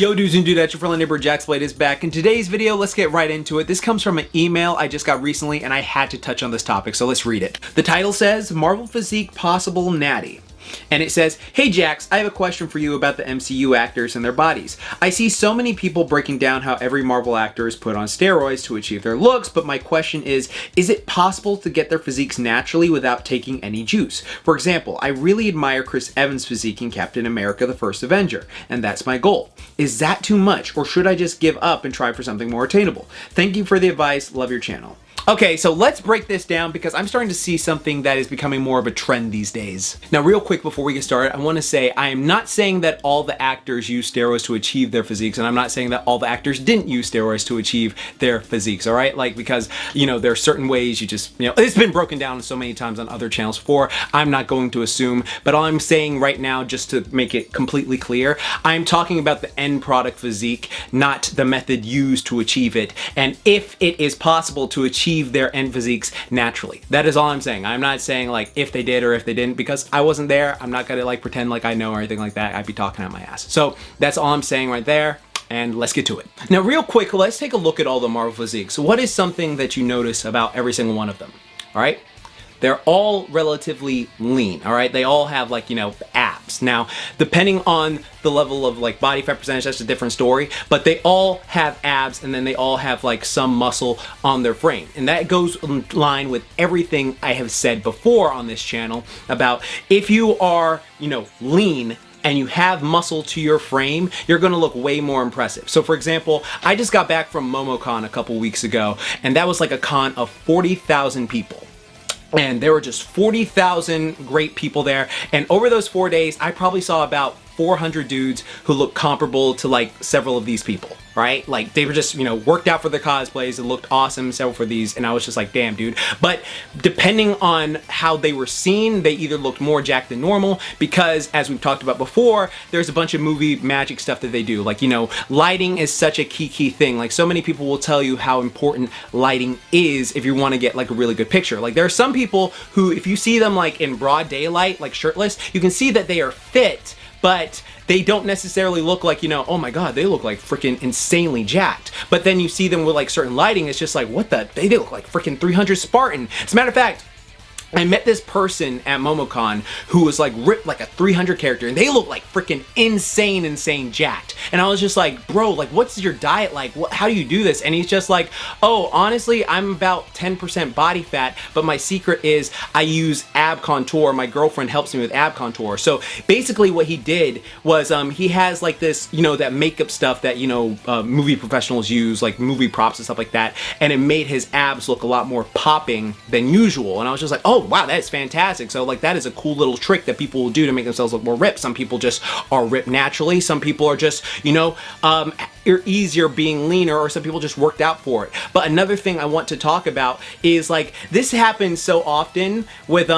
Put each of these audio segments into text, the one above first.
Yo dudes and dudettes, your friendly neighbor Jax Blade is back. In today's video, let's get right into it. This comes from an email I just got recently and I had to touch on this topic, so let's read it. The title says, Marvel Physique Possible Natty. And it says, hey Jax, I have a question for you about the MCU actors and their bodies. I see so many people breaking down how every Marvel actor is put on steroids to achieve their looks, but my question is it possible to get their physiques naturally without taking any juice? For example, I really admire Chris Evans' physique in Captain America: The First Avenger, and that's my goal. Is that too much, or should I just give up and try for something more attainable? Thank you for the advice, love your channel. Okay, so let's break this down because I'm starting to see something that is becoming more of a trend these days. Now, real quick before we get started, I want to say I am not saying that all the actors use steroids to achieve their physiques, and I'm not saying that all the actors didn't use steroids to achieve their physiques, all right? Like, because, you know, there are certain ways you just, you know, it's been broken down so many times on other channels before. I'm not going to assume, but all I'm saying right now, just to make it completely clear, I'm talking about the end product physique, not the method used to achieve it, and if it is possible to achieve their end physiques naturally. That is all I'm saying. I'm not saying like if they did or if they didn't, because I wasn't there. I'm not gonna like pretend like I know or anything like that. I'd be talking out my ass. So that's all I'm saying right there. And let's get to it. Now, real quick, let's take a look at all the Marvel physiques. So what is something that you notice about every single one of them? All right. They're all relatively lean, all right? They all have like, you know, abs. Now, depending on the level of like body fat percentage, that's a different story, but they all have abs and then they all have like some muscle on their frame. And that goes in line with everything I have said before on this channel about if you are, you know, lean and you have muscle to your frame, you're gonna look way more impressive. So for example, I just got back from MomoCon a couple weeks ago, and that was like a con of 40,000 people. And there were just 40,000 great people there. And over those 4 days, I probably saw about 400 dudes who looked comparable to like several of these people, right? Like they were just, you know, worked out for the cosplays. It looked awesome, several for these. And I was just like, damn, dude. But depending on how they were seen, they either looked more jacked than normal because, as we've talked about before, there's a bunch of movie magic stuff that they do. Like, you know, lighting is such a key thing. Like so many people will tell you how important lighting is if you want to get like a really good picture. Like there are some people who, if you see them like in broad daylight, like shirtless, you can see that they are fit, but they don't necessarily look like, you know, oh my God, they look like freaking insanely jacked. But then you see them with like certain lighting, it's just like, what the, they look like freaking 300 Spartan. As a matter of fact, I met this person at MomoCon who was like ripped like a 300 character, and they look like freaking insane jacked. And I was just like, bro, like what's your diet like? How do you do this? And he's just like, oh, honestly, I'm about 10% body fat, but my secret is I use ab contour. My girlfriend helps me with ab contour. So basically what he did was he has like this, you know, that makeup stuff that, you know, movie professionals use, like movie props and stuff like that. And it made his abs look a lot more popping than usual. And I was just like, oh, wow, that is fantastic. So like that is a cool little trick that people will do to make themselves look more ripped. Some people just are ripped naturally. Some people are just, you know, easier being leaner, or some people just worked out for it. But another thing I want to talk about is like this happens so often with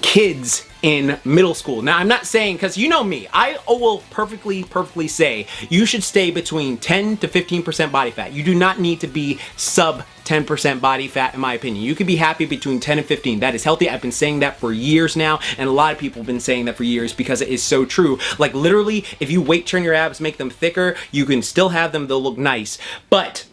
kids in middle school. Now, I'm not saying, because you know me, I will perfectly say you should stay between 10 to 15% body fat. You do not need to be sub 10% body fat, in my opinion. You can be happy between 10 and 15. That is healthy. I've been saying that for years now, and a lot of people have been saying that for years because it is so true. Like literally, if you weight turn your abs, make them thicker, you can still have them, they'll look nice. But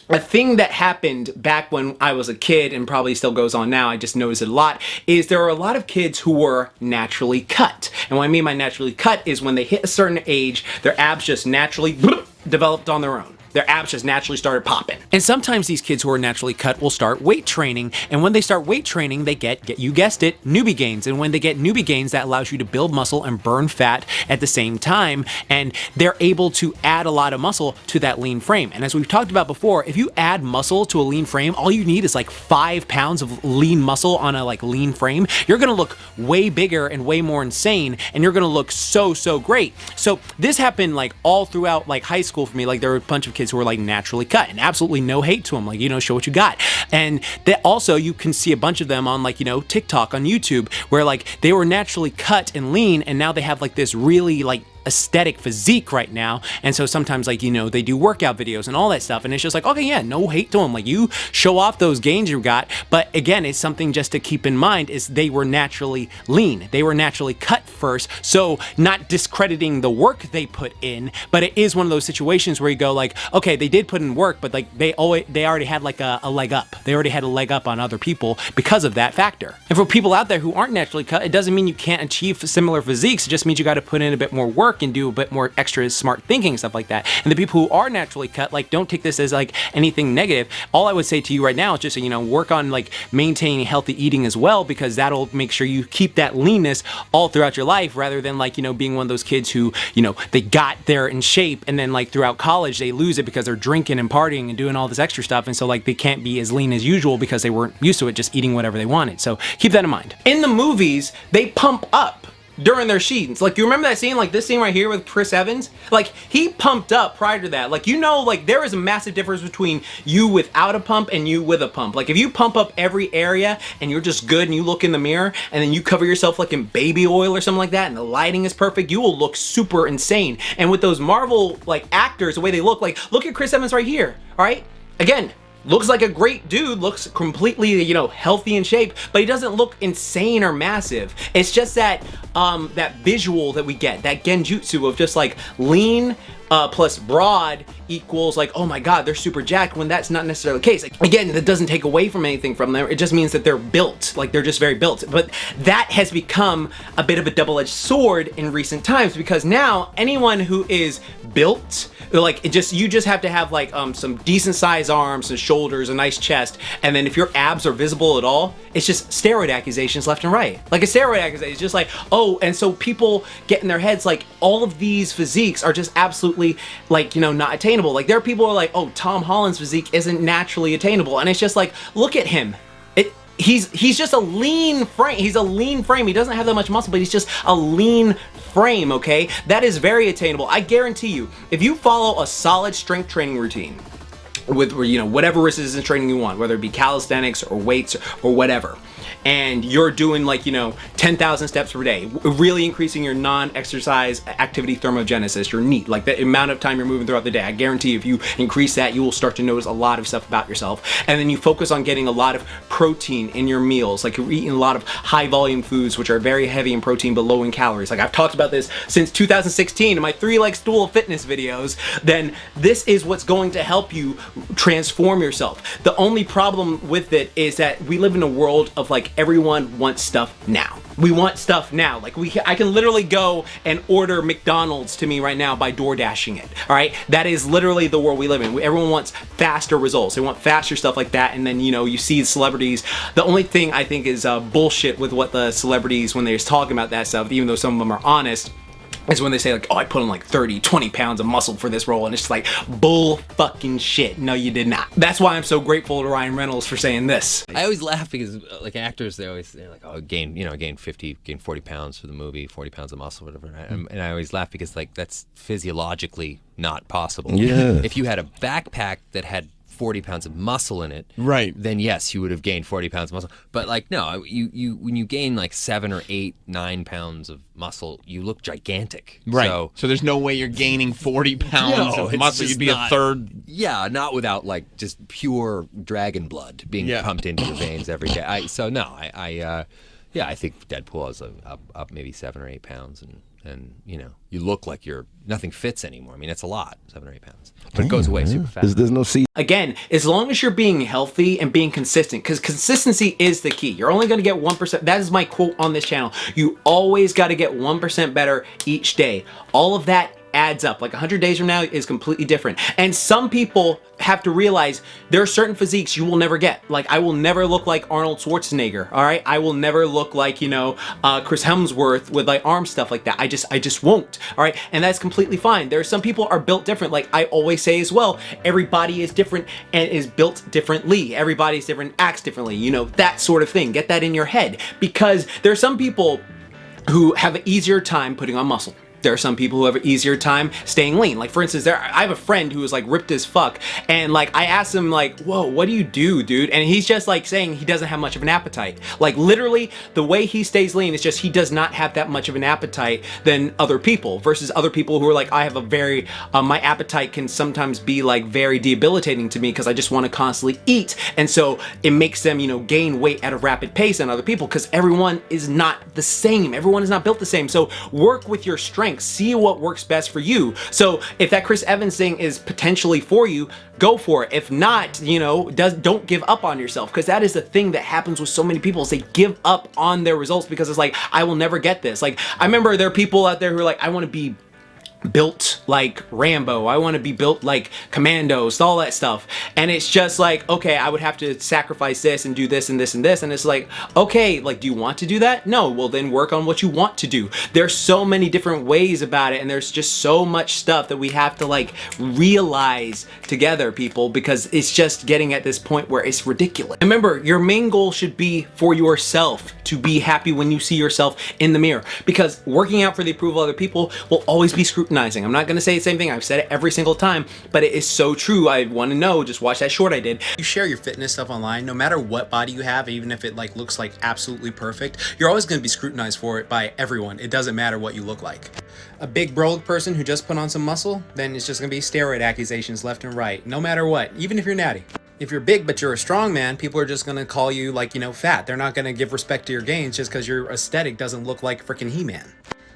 a thing that happened back when I was a kid, and probably still goes on now, I just noticed it a lot, is there are a lot of kids who were naturally cut. And what I mean by naturally cut is when they hit a certain age, their abs just naturally developed on their own. Their abs just naturally started popping. And sometimes these kids who are naturally cut will start weight training, and when they start weight training, they get you guessed it, Newbie Gainz. And when they get Newbie Gainz, that allows you to build muscle and burn fat at the same time, and they're able to add a lot of muscle to that lean frame. And as we've talked about before, if you add muscle to a lean frame, all you need is like 5 pounds of lean muscle on a like lean frame. You're gonna look way bigger and way more insane, and you're gonna look so great. So this happened like all throughout like high school for me. Like there were a bunch of kids who were like naturally cut, and absolutely no hate to them, like, you know, show what you got. And that also, you can see a bunch of them on like, you know, TikTok, on YouTube, where like they were naturally cut and lean, and now they have like this really like aesthetic physique right now. And so sometimes, like, you know, they do workout videos and all that stuff, and it's just like, okay, yeah, no hate to them. Like, you show off those gains you got, but again, it's something just to keep in mind is they were naturally lean. They were naturally cut first. So not discrediting the work they put in, but it is one of those situations where you go like, okay, they did put in work, but like they already had like a leg up. They already had a leg up on other people because of that factor. And for people out there who aren't naturally cut, it doesn't mean you can't achieve similar physiques. It just means you got to put in a bit more work and do a bit more extra smart thinking and stuff like that. And the people who are naturally cut, like, don't take this as like anything negative. All I would say to you right now is just, you know, work on like maintaining healthy eating as well, because that'll make sure you keep that leanness all throughout your life, rather than like, you know, being one of those kids who, you know, they got there in shape and then like throughout college they lose it because they're drinking and partying and doing all this extra stuff, and so like they can't be as lean as usual because they weren't used to it, just eating whatever they wanted. So keep that in mind. In the movies, they pump up during their scenes. Like, you remember that scene, like this scene right here with Chris Evans? Like, he pumped up prior to that. Like, you know, like there is a massive difference between you without a pump and you with a pump. Like, if you pump up every area and you're just good and you look in the mirror and then you cover yourself like in baby oil or something like that and the lighting is perfect, you will look super insane. And with those Marvel like actors, the way they look at Chris Evans right here, all right? Again, looks like a great dude, looks completely, you know, healthy in shape, but he doesn't look insane or massive. It's just that that visual that we get, that genjutsu of just like lean plus broad equals like, oh my god, they're super jacked, when that's not necessarily the case. Like, again, that doesn't take away from anything from them. It just means that they're built, like they're just very built. But that has become a bit of a double-edged sword in recent times, because now anyone who is built, like, you just have to have like some decent sized arms and shoulders, a nice chest, and then if your abs are visible at all, it's just steroid accusations left and right. Like a steroid accusation, it's just like, oh, and so people get in their heads like all of these physiques are just absolutely like, you know, not attainable. Like, there are people who are like, oh, Tom Holland's physique isn't naturally attainable, and it's just like, look at him. He's just a lean frame. He's a lean frame. He doesn't have that much muscle, but he's just a lean frame, okay? That is very attainable. I guarantee you, if you follow a solid strength training routine with, you know, whatever resistance training you want, whether it be calisthenics or weights or whatever, and you're doing like, you know, 10,000 steps per day, really increasing your non-exercise activity thermogenesis, your NEAT, like the amount of time you're moving throughout the day. I guarantee you, if you increase that, you will start to notice a lot of stuff about yourself. And then you focus on getting a lot of protein in your meals, like you're eating a lot of high volume foods, which are very heavy in protein but low in calories. Like, I've talked about this since 2016 in my 3-leg stool of fitness videos. Then this is what's going to help you transform yourself. The only problem with it is that we live in a world of like, everyone wants stuff now. We want stuff now. Like, I can literally go and order McDonald's to me right now by door dashing it. All right, that is literally the world we live in. Everyone wants faster results. They want faster stuff like that. And then, you know, you see celebrities. The only thing I think is bullshit with what the celebrities, when they're talking about that stuff, even though some of them are honest, is when they say like, oh, I put on like 30, 20 pounds of muscle for this role, and it's just like bull fucking shit. No, you did not. That's why I'm so grateful to Ryan Reynolds for saying this. I always laugh because like actors, they're like, oh, gain 40 pounds for the movie, 40 pounds of muscle, whatever. And I always laugh because like that's physiologically not possible. Yeah. If you had a backpack that had 40 pounds of muscle in it, right, then yes, you would have gained 40 pounds of muscle. But like, no, you when you gain like 7 or 8, 9 pounds of muscle, you look gigantic. Right. So there's no way you're gaining 40 pounds of muscle. You'd be a third. Yeah, not without like just pure dragon blood being pumped into your veins every day. I think Deadpool is up maybe 7 or 8 pounds, and you know, you look like nothing fits anymore. I mean, it's a lot, 7 or 8 pounds, but it goes away super fast. There's no seat. Again, as long as you're being healthy and being consistent, because consistency is the key. You're only going to get 1%. That is my quote on this channel. You always got to get 1% better each day. All of that adds up. Like 100 days from now is completely different. And some people have to realize there are certain physiques you will never get. Like, I will never look like Arnold Schwarzenegger, all right? I will never look like, you know, Chris Hemsworth with like arm stuff like that. I just won't, all right? And that's completely fine. There are some people are built different. Like I always say as well, everybody is different and is built differently. Everybody's different, acts differently, you know, that sort of thing. Get that in your head, because there are some people who have an easier time putting on muscle. There are some people who have an easier time staying lean. Like for instance, I have a friend who is like ripped as fuck, and like I asked him like, whoa, what do you do, dude? And he's just like saying he doesn't have much of an appetite. Like literally the way he stays lean is just he does not have that much of an appetite than other people, versus other people who are like, I have a very, my appetite can sometimes be like very debilitating to me because I just want to constantly eat. And so it makes them, you know, gain weight at a rapid pace than other people, because everyone is not the same. Everyone is not built the same. So work with your strengths, see what works best for you. So if that Chris Evans thing is potentially for you, go for it. If not, you know, don't give up on yourself, because that is the thing that happens with so many people is they give up on their results because it's like, I will never get this. Like I remember there are people out there who are like, I want to be built like Rambo, I want to be built like Commandos, all that stuff. And it's just like, okay, I would have to sacrifice this and do this and this and this. And it's like, okay, like, do you want to do that? No, well then work on what you want to do. There's so many different ways about it, and there's just so much stuff that we have to like realize together, people, because it's just getting at this point where it's ridiculous. Remember, your main goal should be for yourself to be happy when you see yourself in the mirror, because working out for the approval of other people will always be scrutinized. I'm not going to say the same thing. I've said it every single time, but it is so true. I want to know, just watch that short I did. You share your fitness stuff online, no matter what body you have, even if it like looks like absolutely perfect, you're always going to be scrutinized for it by everyone. It doesn't matter what you look like. A big brolic person who just put on some muscle, then it's just going to be steroid accusations left and right, no matter what, even if you're natty. If you're big but you're a strong man, people are just going to call you like, you know, fat. They're not going to give respect to your gains just because your aesthetic doesn't look like freaking He-Man.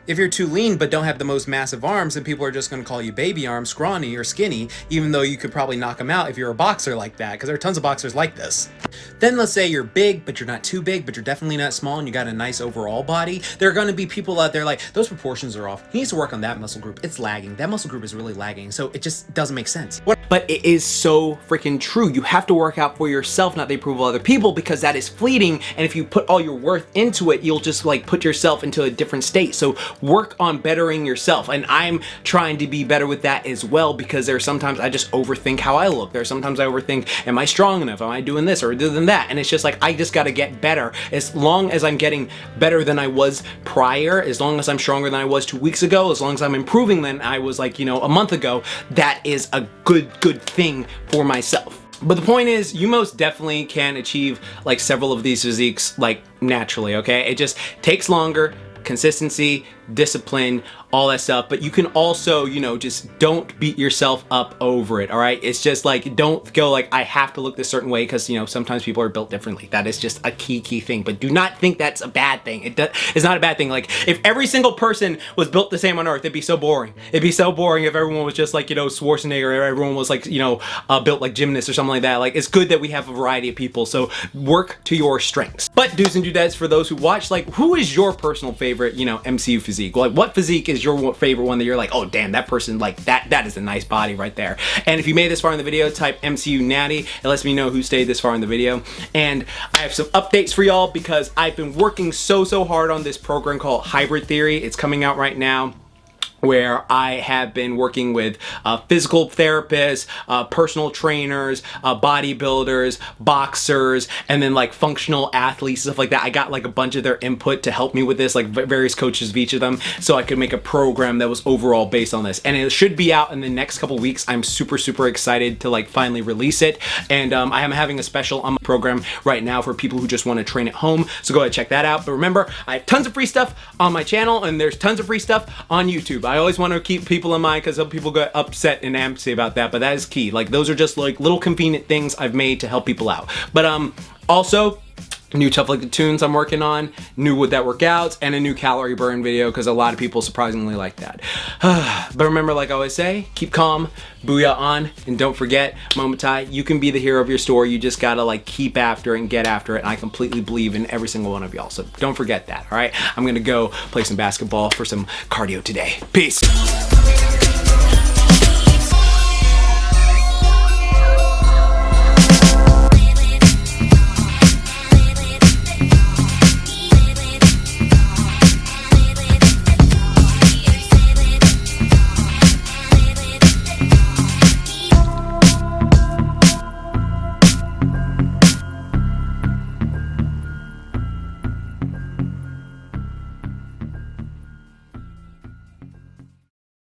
If you're too lean but don't have the most massive arms, then people are just going to call you baby arms, scrawny, or skinny, even though you could probably knock them out if you're a boxer like that, because there are tons of boxers like this. Then let's say you're big, but you're not too big, but you're definitely not small, and you got a nice overall body. There are going to be people out there like, those proportions are off. He needs to work on that muscle group. It's lagging. That muscle group is really lagging, so it just doesn't make sense. But it is so freaking true. You have to work out for yourself, not the approval of other people, because that is fleeting, and if you put all your worth into it, you'll just like put yourself into a different state. So work on bettering yourself, and I'm trying to be better with that as well, because there's sometimes I just overthink how I look. There's sometimes I overthink, am I strong enough? Am I doing this or doing that? And it's just like, I just got to get better. As long as I'm getting better than I was prior, as long as I'm stronger than I was 2 weeks ago, as long as I'm improving than I was like, you know, a month ago, that is a good thing for myself. But the point is, you most definitely can achieve like several of these physiques like naturally, okay? It just takes longer, consistency, discipline, all that stuff. But you can also, you know, just don't beat yourself up over it, all right? It's just like, don't go like, I have to look this certain way, because, you know, sometimes people are built differently. That is just a key thing. But do not think that's a bad thing. It's not a bad thing. Like, if every single person was built the same on Earth, it'd be so boring. It'd be so boring if everyone was just like, you know, Schwarzenegger, or everyone was like, you know, built like gymnasts or something like that. Like, it's good that we have a variety of people. So work to your strengths. But dudes and dudettes, for those who watch, like, who is your personal favorite, you know, MCU physique? Like, what physique is your favorite one that you're like, oh damn, that person, like, that is a nice body right there? And if you made this far in the video, type MCU Natty. It lets me know who stayed this far in the video. And I have some updates for y'all, because I've been working so hard on this program called Hybrid Theory. It's coming out right now, where I have been working with physical therapists, personal trainers, bodybuilders, boxers, and then like functional athletes, stuff like that. I got like a bunch of their input to help me with this, like various coaches of each of them, so I could make a program that was overall based on this. And it should be out in the next couple weeks. I'm super excited to like finally release it. And I am having a special on my program right now for people who just want to train at home. So go ahead and check that out. But remember, I have tons of free stuff on my channel, and there's tons of free stuff on YouTube. I always want to keep people in mind, because some people get upset and antsy about that, but that is key. Like, those are just like little convenient things I've made to help people out. But also, new Tough Like the Tunes I'm working on, new Would That Workouts, and a new calorie burn video, because a lot of people surprisingly like that. But remember, like I always say, keep calm, booyah on, and don't forget, Momentai, you can be the hero of your story. You just gotta like keep after it and get after it, and I completely believe in every single one of y'all, so don't forget that, all right? I'm gonna go play some basketball for some cardio today. Peace.